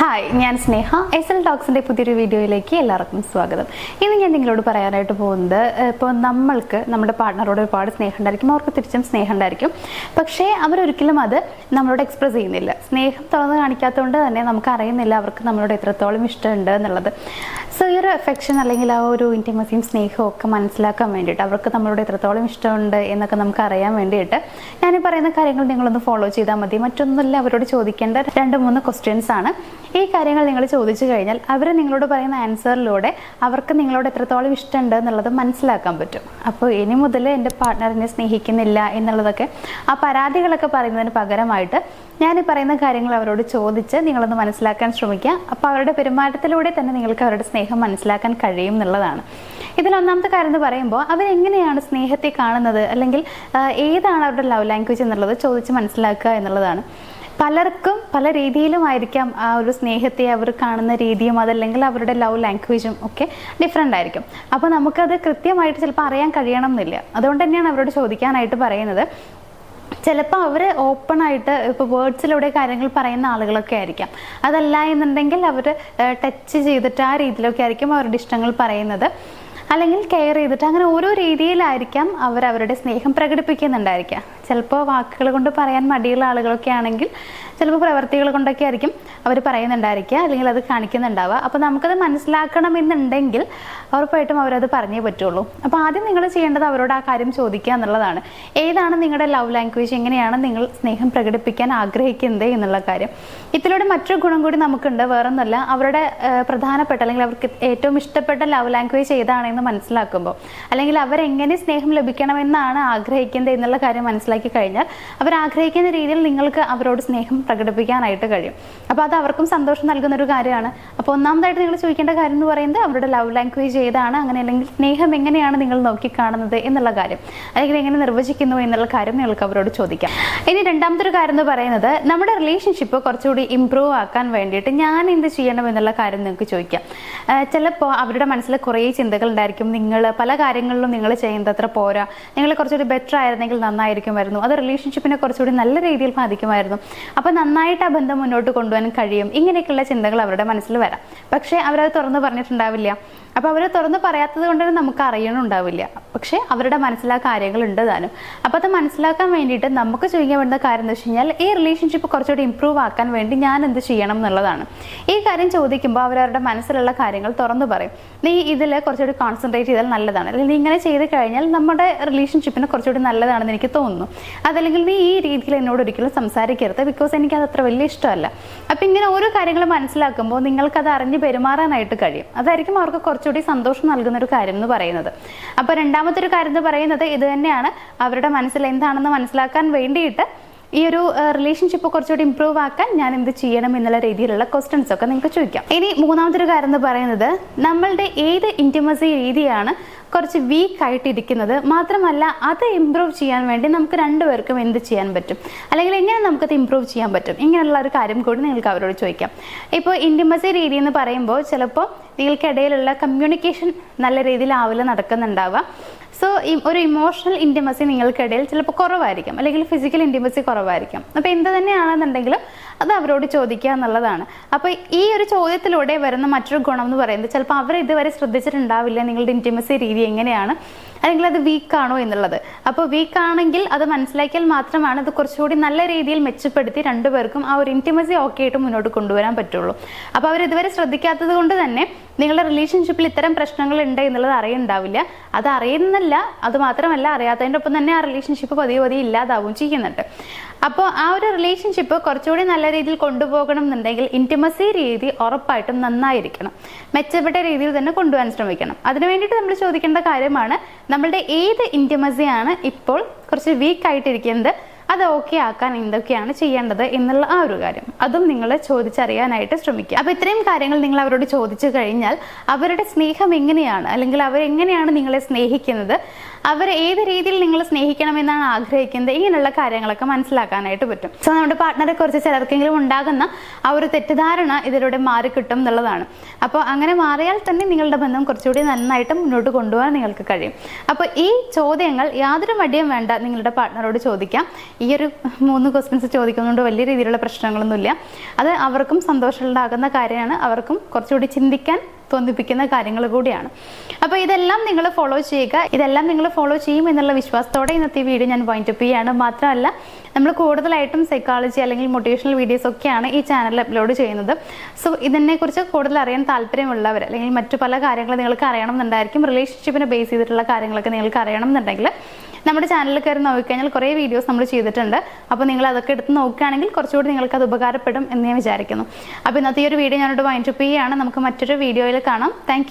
Hi, ഞാൻ സ്നേഹ. SL ടോക്സിൻ്റെ പുതിയൊരു വീഡിയോയിലേക്ക് എല്ലാവർക്കും സ്വാഗതം. ഇന്ന് ഞാൻ നിങ്ങളോട് പറയാനായിട്ട് പോകുന്നത്, ഇപ്പോൾ നമ്മൾക്ക് നമ്മുടെ പാർട്ട്ണറോട് ഒരുപാട് സ്നേഹം ഉണ്ടായിരിക്കും, അവർക്ക് തിരിച്ചും സ്നേഹം ഉണ്ടായിരിക്കും. പക്ഷേ അവരൊരിക്കലും അത് നമ്മളോട് എക്സ്പ്രസ് ചെയ്യുന്നില്ല. സ്നേഹം തുറന്ന് കാണിക്കാത്തതുകൊണ്ട് തന്നെ നമുക്ക് അറിയുന്നില്ല അവർക്ക് നമ്മളോട് എത്രത്തോളം ഇഷ്ടമുണ്ട് എന്നുള്ളത്. സോ ഈ ഒരു അഫെക്ഷൻ അല്ലെങ്കിൽ ആ ഒരു ഇൻറ്റിമസിയും സ്നേഹവും ഒക്കെ മനസ്സിലാക്കാൻ വേണ്ടിയിട്ട്, അവർക്ക് നമ്മളോട് എത്രത്തോളം ഇഷ്ടമുണ്ട് എന്നൊക്കെ നമുക്ക് അറിയാൻ വേണ്ടിയിട്ട് ഞാൻ ഈ പറയുന്ന കാര്യങ്ങൾ നിങ്ങളൊന്ന് ഫോളോ ചെയ്താൽ മതി. മറ്റൊന്നുമില്ല, അവരോട് ചോദിക്കേണ്ട 2-3 ക്വസ്റ്റ്യൻസ് ആണ്. ഈ കാര്യങ്ങൾ നിങ്ങൾ ചോദിച്ചു കഴിഞ്ഞാൽ അവർ നിങ്ങളോട് പറയുന്ന ആൻസറിലൂടെ അവർക്ക് നിങ്ങളോട് എത്രത്തോളം ഇഷ്ടമുണ്ട് എന്നുള്ളത് മനസ്സിലാക്കാൻ പറ്റും. അപ്പോൾ ഇനി മുതൽ എൻ്റെ പാർട്ട്ണറിനെ സ്നേഹിക്കുന്നില്ല എന്നുള്ളതൊക്കെ ആ പരാതികളൊക്കെ പറയുന്നതിന് പകരമായിട്ട് ഞാൻ ഈ പറയുന്ന കാര്യങ്ങൾ അവരോട് ചോദിച്ച് നിങ്ങളൊന്ന് മനസ്സിലാക്കാൻ ശ്രമിക്കുക. അപ്പോൾ അവരുടെ പെരുമാറ്റത്തിലൂടെ തന്നെ നിങ്ങൾക്ക് അവരുടെ സ്നേഹം മനസ്സിലാക്കാൻ കഴിയും എന്നുള്ളതാണ്. ഇതിലൊന്നാമത്തെ കാര്യം എന്ന് പറയുമ്പോൾ, അവരെങ്ങനെയാണ് സ്നേഹത്തെ കാണുന്നത് അല്ലെങ്കിൽ ഏതാണ് അവരുടെ ലവ് ലാംഗ്വേജ് എന്നുള്ളത് ചോദിച്ച് മനസ്സിലാക്കുക എന്നുള്ളതാണ്. പലർക്കും പല രീതിയിലുമായിരിക്കാം ആ ഒരു സ്നേഹത്തെ അവർ കാണുന്ന രീതിയും അതല്ലെങ്കിൽ അവരുടെ ലവ് ലാംഗ്വേജും ഒക്കെ ഡിഫറെൻ്റ് ആയിരിക്കും. അപ്പോൾ നമുക്കത് കൃത്യമായിട്ട് ചിലപ്പോൾ അറിയാൻ കഴിയണം എന്നില്ല. അതുകൊണ്ട് തന്നെയാണ് അവരോട് ചോദിക്കാനായിട്ട് പറയുന്നത്. ചിലപ്പോൾ അവർ ഓപ്പണായിട്ട് ഇപ്പോൾ വേർഡ്സിലൂടെ കാര്യങ്ങൾ പറയുന്ന ആളുകളൊക്കെ ആയിരിക്കാം. അതല്ല എന്നുണ്ടെങ്കിൽ അവർ ടച്ച് ചെയ്തിട്ട് ആ രീതിയിലൊക്കെ ആയിരിക്കും അവരുടെ ഇഷ്ടങ്ങൾ പറയുന്നത്, അല്ലെങ്കിൽ കെയർ ചെയ്തിട്ട്, അങ്ങനെ ഓരോ രീതിയിലായിരിക്കാം അവരുടെ സ്നേഹം പ്രകടിപ്പിക്കുന്നുണ്ടായിരിക്കാം. ചിലപ്പോൾ വാക്കുകൾ കൊണ്ട് പറയാൻ മടിയുള്ള ആളുകളൊക്കെ ആണെങ്കിൽ ചിലപ്പോൾ പ്രവർത്തികൾ കൊണ്ടൊക്കെ ആയിരിക്കും അവർ പറയുന്നുണ്ടായിരിക്കുക, അല്ലെങ്കിൽ അത് കാണിക്കുന്നുണ്ടാവുക. അപ്പോൾ നമുക്കത് മനസ്സിലാക്കണമെന്നുണ്ടെങ്കിൽ ഉറപ്പായിട്ടും അവരത് പറഞ്ഞേ പറ്റുള്ളൂ. അപ്പോൾ ആദ്യം നിങ്ങൾ ചെയ്യേണ്ടത് അവരോട് ആ കാര്യം ചോദിക്കുക എന്നുള്ളതാണ്. ഏതാണ് നിങ്ങളുടെ ലവ് ലാംഗ്വേജ്, എങ്ങനെയാണ് നിങ്ങൾ സ്നേഹം പ്രകടിപ്പിക്കാൻ ആഗ്രഹിക്കുന്നത് എന്നുള്ള കാര്യം. ഇതിലൂടെ മറ്റൊരു ഗുണം കൂടി നമുക്കുണ്ട്. വേറൊന്നുമല്ല, അവരുടെ പ്രധാനപ്പെട്ട അല്ലെങ്കിൽ അവർക്ക് ഏറ്റവും ഇഷ്ടപ്പെട്ട ലവ് ലാംഗ്വേജ് ഏതാണെന്ന് മനസ്സിലാക്കുമ്പോൾ, അല്ലെങ്കിൽ അവരെങ്ങനെ സ്നേഹം ലഭിക്കണമെന്നാണ് ആഗ്രഹിക്കുന്നത് എന്നുള്ള കാര്യം മനസ്സിലാക്കി കഴിഞ്ഞാൽ അവർ ആഗ്രഹിക്കുന്ന രീതിയിൽ നിങ്ങൾക്ക് അവരോട് സ്നേഹം പ്രകടിപ്പിക്കാനായിട്ട് കഴിയും. അപ്പോൾ അത് അവർക്കും സന്തോഷം നൽകുന്ന ഒരു കാര്യമാണ്. അപ്പോൾ ഒന്നാമതായിട്ട് നിങ്ങൾ ചോദിക്കേണ്ട കാര്യം എന്ന് പറയുന്നത് അവരുടെ ലവ് ലാംഗ്വേജ് ഏതാണ്, അങ്ങനെ അല്ലെങ്കിൽ സ്നേഹം എങ്ങനെയാണ് നിങ്ങൾ നോക്കിക്കാണുന്നത് എന്നുള്ള കാര്യം, അല്ലെങ്കിൽ എങ്ങനെ നിർവചിക്കുന്നു എന്നുള്ള കാര്യം നിങ്ങൾക്ക് അവരോട് ചോദിക്കാം. ഇനി രണ്ടാമത്തെ ഒരു കാര്യം എന്ന് പറയുന്നത്, നമ്മുടെ റിലേഷൻഷിപ്പ് കുറച്ചുകൂടി ഇമ്പ്രൂവ് ആക്കാൻ വേണ്ടിയിട്ട് ഞാൻ എന്ത് ചെയ്യണം എന്നുള്ള കാര്യം നിങ്ങൾക്ക് ചോദിക്കാം. ചിലപ്പോൾ അവരുടെ മനസ്സിൽ കുറേ ചിന്തകൾ ഉണ്ടായിരിക്കും. നിങ്ങൾ പല കാര്യങ്ങളിലും നിങ്ങൾ ചെയ്യുന്നത് അത്ര പോരാ, നിങ്ങൾ കുറച്ചുകൂടി ബെറ്റർ ആയിരുന്നെങ്കിൽ നന്നായിരിക്കുമായിരുന്നു, അത് റിലേഷൻഷിപ്പിനെ കുറച്ചുകൂടി നല്ല രീതിയിൽ ബാധിക്കുമായിരുന്നു, അപ്പോൾ നന്നായിട്ട് ആ ബന്ധം മുന്നോട്ട് കൊണ്ടുപോകാൻ കഴിയും, ഇങ്ങനെയൊക്കെയുള്ള ചിന്തകൾ അവരുടെ മനസ്സിൽ വരാം. പക്ഷേ അവരത് തുറന്ന് പറഞ്ഞിട്ടുണ്ടാവില്ല. അപ്പോൾ അവർ തുറന്ന് പറയാത്തത് കൊണ്ട് തന്നെ നമുക്ക് അറിയണമുണ്ടാവില്ല. പക്ഷേ അവരുടെ മനസ്സിലാ കാര്യങ്ങൾ ഉണ്ട് താനും. അപ്പോൾ അത് മനസ്സിലാക്കാൻ വേണ്ടിയിട്ട് നമുക്ക് ചോദിക്കാൻ വേണ്ട കാര്യം എന്ന് വെച്ച് കഴിഞ്ഞാൽ, ഈ റിലേഷൻഷിപ്പ് കുറച്ചുകൂടി ഇമ്പ്രൂവ് ആക്കാൻ വേണ്ടി ഞാൻ എന്ത് ചെയ്യണം എന്നുള്ളതാണ്. ഈ കാര്യം ചോദിക്കുമ്പോൾ അവരവരുടെ മനസ്സിലുള്ള കാര്യങ്ങൾ തുറന്നു പറയും. നീ ഇതിൽ കുറച്ചുകൂടി കോൺസെൻട്രേറ്റ് ചെയ്താൽ നല്ലതാണ്, അല്ലെങ്കിൽ നീ ഇങ്ങനെ ചെയ്ത് കഴിഞ്ഞാൽ നമ്മുടെ റിലേഷൻഷിപ്പിന് കുറച്ചുകൂടി നല്ലതാണെന്ന് എനിക്ക് തോന്നുന്നു, അതല്ലെങ്കിൽ നീ ഈ രീതിയിൽ എന്നോട് ഒരിക്കലും സംസാരിക്കരുത്, ബിക്കോസ് എനിക്കത് അത്ര വലിയ ഇഷ്ടമല്ല. അപ്പം ഇങ്ങനെ ഓരോ കാര്യങ്ങൾ മനസ്സിലാക്കുമ്പോൾ നിങ്ങൾക്കത് അറിഞ്ഞ് പെരുമാറാനായിട്ട് കഴിയും. അതായിരിക്കും അവർക്ക് കുറച്ചുകൂടി സന്തോഷം നൽകുന്ന ഒരു കാര്യം എന്ന് പറയുന്നത്. അപ്പോൾ രണ്ടാമത്തെ ഒരു കാര്യം എന്ന് പറയുന്നത് ഇത് തന്നെയാണ്. അവരുടെ മനസ്സിൽ എന്താണെന്ന് മനസ്സിലാക്കാൻ വേണ്ടിയിട്ട് ഈ ഒരു റിലേഷൻഷിപ്പ് കുറച്ചുകൂടി ഇമ്പ്രൂവ് ആക്കാൻ ഞാൻ എന്ത് ചെയ്യണം എന്നുള്ള രീതിയിലുള്ള ക്വസ്റ്റ്യൻസ് ഒക്കെ നിങ്ങൾക്ക് ചോദിക്കാം. ഇനി മൂന്നാമത്തെ കാര്യം എന്ന് പറയുന്നത്, നമ്മളുടെ ഏത് ഇൻറ്റിമസി രീതിയാണ് കുറച്ച് വീക്ക് ആയിട്ടിരിക്കുന്നത്, മാത്രമല്ല അത് ഇമ്പ്രൂവ് ചെയ്യാൻ വേണ്ടി നമുക്ക് രണ്ടുപേർക്കും എന്ത് ചെയ്യാൻ പറ്റും, അല്ലെങ്കിൽ എങ്ങനെ നമുക്കത് ഇമ്പ്രൂവ് ചെയ്യാൻ പറ്റും, ഇങ്ങനെയുള്ള ഒരു കാര്യം കൂടി നിങ്ങൾക്ക് അവരോട് ചോദിക്കാം. ഇപ്പോൾ ഇൻറ്റിമസി രീതി എന്ന് പറയുമ്പോൾ ചിലപ്പോൾ നിങ്ങൾക്കിടയിലുള്ള കമ്മ്യൂണിക്കേഷൻ നല്ല രീതിയിലാവില്ല നടക്കുന്നുണ്ടാവുക. സോ ഒരു ഇമോഷണൽ ഇൻറ്റിമസി നിങ്ങൾക്കിടയിൽ ചിലപ്പോൾ കുറവായിരിക്കും, അല്ലെങ്കിൽ ഫിസിക്കൽ ഇൻറ്റിമസി കുറവായിരിക്കും. അപ്പോൾ എന്ത് തന്നെയാണെന്നുണ്ടെങ്കിലും അത് അവരോട് ചോദിക്കുക എന്നുള്ളതാണ്. അപ്പോൾ ഈ ഒരു ചോദ്യത്തിലൂടെ വരുന്ന മറ്റൊരു ഗുണം എന്ന് പറയുന്നത്, ചിലപ്പോൾ അവർ ഇതുവരെ ശ്രദ്ധിച്ചിട്ടുണ്ടാവില്ല നിങ്ങളുടെ ഇൻറ്റിമസി രീതി എങ്ങനെയാണ്, അല്ലെങ്കിൽ അത് വീക്കാണോ എന്നുള്ളത്. അപ്പോൾ വീക്കാണെങ്കിൽ അത് മനസ്സിലാക്കിയാൽ മാത്രമാണ് അത് കുറച്ചുകൂടി നല്ല രീതിയിൽ മെച്ചപ്പെടുത്തി രണ്ടുപേർക്കും ആ ഒരു ഇൻറ്റിമസി ഓക്കെ ആയിട്ട് മുന്നോട്ട് കൊണ്ടുവരാൻ പറ്റുള്ളൂ. അപ്പോൾ അവർ ഇതുവരെ ശ്രദ്ധിക്കാത്തത് കൊണ്ട് തന്നെ നിങ്ങളുടെ റിലേഷൻഷിപ്പിൽ ഇത്തരം പ്രശ്നങ്ങൾ ഉണ്ട് എന്നുള്ളത് അറിയുന്നുണ്ടാവില്ല. അത് അറിയുന്നില്ല, അത് മാത്രമല്ല അറിയാത്തതിൻ്റെ ഒപ്പം തന്നെ ആ റിലേഷൻഷിപ്പ് പതിയെ ഇല്ലാതാവും ചെയ്യുന്നുണ്ട്. അപ്പോൾ ആ ഒരു റിലേഷൻഷിപ്പ് കുറച്ചുകൂടി നല്ല രീതിയിൽ കൊണ്ടുപോകണം എന്നുണ്ടെങ്കിൽ ഇൻറ്റിമസി രീതി ഉറപ്പായിട്ടും നന്നായിരിക്കണം, മെച്ചപ്പെട്ട രീതിയിൽ തന്നെ കൊണ്ടുപോകാൻ ശ്രമിക്കണം. അതിനു വേണ്ടിയിട്ട് നമ്മൾ ചോദിക്കേണ്ട കാര്യമാണ്, നമ്മളുടെ ഏത് ഇൻറ്റിമസിയാണ് ഇപ്പോൾ കുറച്ച് വീക്ക് ആയിട്ടിരിക്കുന്നത്, അത് ഓക്കെ ആക്കാൻ എന്തൊക്കെയാണ് ചെയ്യേണ്ടത് എന്നുള്ള ആ ഒരു കാര്യം അതും നിങ്ങൾ ചോദിച്ചറിയാനായിട്ട് ശ്രമിക്കുക. അപ്പോൾ ഇത്രയും കാര്യങ്ങൾ നിങ്ങൾ അവരോട് ചോദിച്ചു കഴിഞ്ഞാൽ അവരുടെ സ്നേഹം എങ്ങനെയാണ്, അല്ലെങ്കിൽ അവരെങ്ങനെയാണ് നിങ്ങളെ സ്നേഹിക്കുന്നത്, അവർ ഏത് രീതിയിൽ നിങ്ങൾ സ്നേഹിക്കണമെന്നാണ് ആഗ്രഹിക്കുന്നത്, ഇങ്ങനെയുള്ള കാര്യങ്ങളൊക്കെ മനസ്സിലാക്കാനായിട്ട് പറ്റും. സോ നമ്മുടെ പാർട്ട്ണറെ കുറിച്ച് ചിലർക്കെങ്കിലും ഉണ്ടാകുന്ന ആ ഒരു തെറ്റിദ്ധാരണ ഇതിലൂടെ മാറി കിട്ടും എന്നുള്ളതാണ്. അപ്പോൾ അങ്ങനെ മാറിയാൽ തന്നെ നിങ്ങളുടെ ബന്ധം കുറച്ചുകൂടി നന്നായിട്ട് മുന്നോട്ട് കൊണ്ടുപോകാൻ നിങ്ങൾക്ക് കഴിയും. അപ്പോൾ ഈ ചോദ്യങ്ങൾ യാതൊരു മടിയും വേണ്ട, നിങ്ങളുടെ പാർട്ട്ണറോട് ചോദിക്കാം. ഈ ഒരു 3 ക്വസ്റ്റ്യൻസ് ചോദിക്കുന്നതുകൊണ്ട് വലിയ രീതിയിലുള്ള പ്രശ്നങ്ങളൊന്നുമില്ല. അത് അവർക്കും സന്തോഷമുണ്ടാകുന്ന കാര്യമാണ്, അവർക്കും കുറച്ചുകൂടി ചിന്തിക്കാൻ തോന്നിപ്പിക്കുന്ന കാര്യങ്ങൾ കൂടിയാണ്. അപ്പോൾ ഇതെല്ലാം നിങ്ങൾ ഫോളോ ചെയ്യുക. ഇതെല്ലാം നിങ്ങൾ ഫോളോ ചെയ്യും എന്നുള്ള വിശ്വാസത്തോടെ ഇന്നത്തെ വീഡിയോ ഞാൻ വൈൻഡ് അപ്പ് ചെയ്യാണ്. മാത്രമല്ല, നമ്മൾ കൂടുതലായിട്ടും സൈക്കോളജി അല്ലെങ്കിൽ മോട്ടിവേഷണൽ വീഡിയോസ് ഒക്കെയാണ് ഈ ചാനലിൽ അപ്ലോഡ് ചെയ്യുന്നത്. സോ ഇതിനെക്കുറിച്ച് കൂടുതൽ അറിയാൻ താല്പര്യമുള്ളവർ അല്ലെങ്കിൽ മറ്റു പല കാര്യങ്ങൾ നിങ്ങൾക്ക് അറിയണം എന്നുണ്ടായിരിക്കും, റിലേഷൻഷിപ്പിനെ ബേസ് ചെയ്തിട്ടുള്ള കാര്യങ്ങളൊക്കെ നിങ്ങൾക്ക് അറിയണം എന്നുണ്ടെങ്കിൽ നമ്മുടെ ചാനലിൽ കയറി നോക്കിക്കഴിഞ്ഞാൽ കുറേ വീഡിയോസ് നമ്മൾ ചെയ്തിട്ടുണ്ട്. അപ്പോൾ നിങ്ങൾ അതൊക്കെ എടുത്ത് നോക്കുകയാണെങ്കിൽ കുറച്ചുകൂടി നിങ്ങൾക്ക് അത് ഉപകാരപ്പെടും എന്ന് ഞാൻ വിചാരിക്കുന്നു. അപ്പോൾ ഇന്നത്തെ ഈ ഒരു വീഡിയോ ഞാനോട് വൈൻഡ് അപ്പ് ചെയ്യുകയാണ്. നമുക്ക് മറ്റൊരു വീഡിയോയിൽ കാണാം. താങ്ക്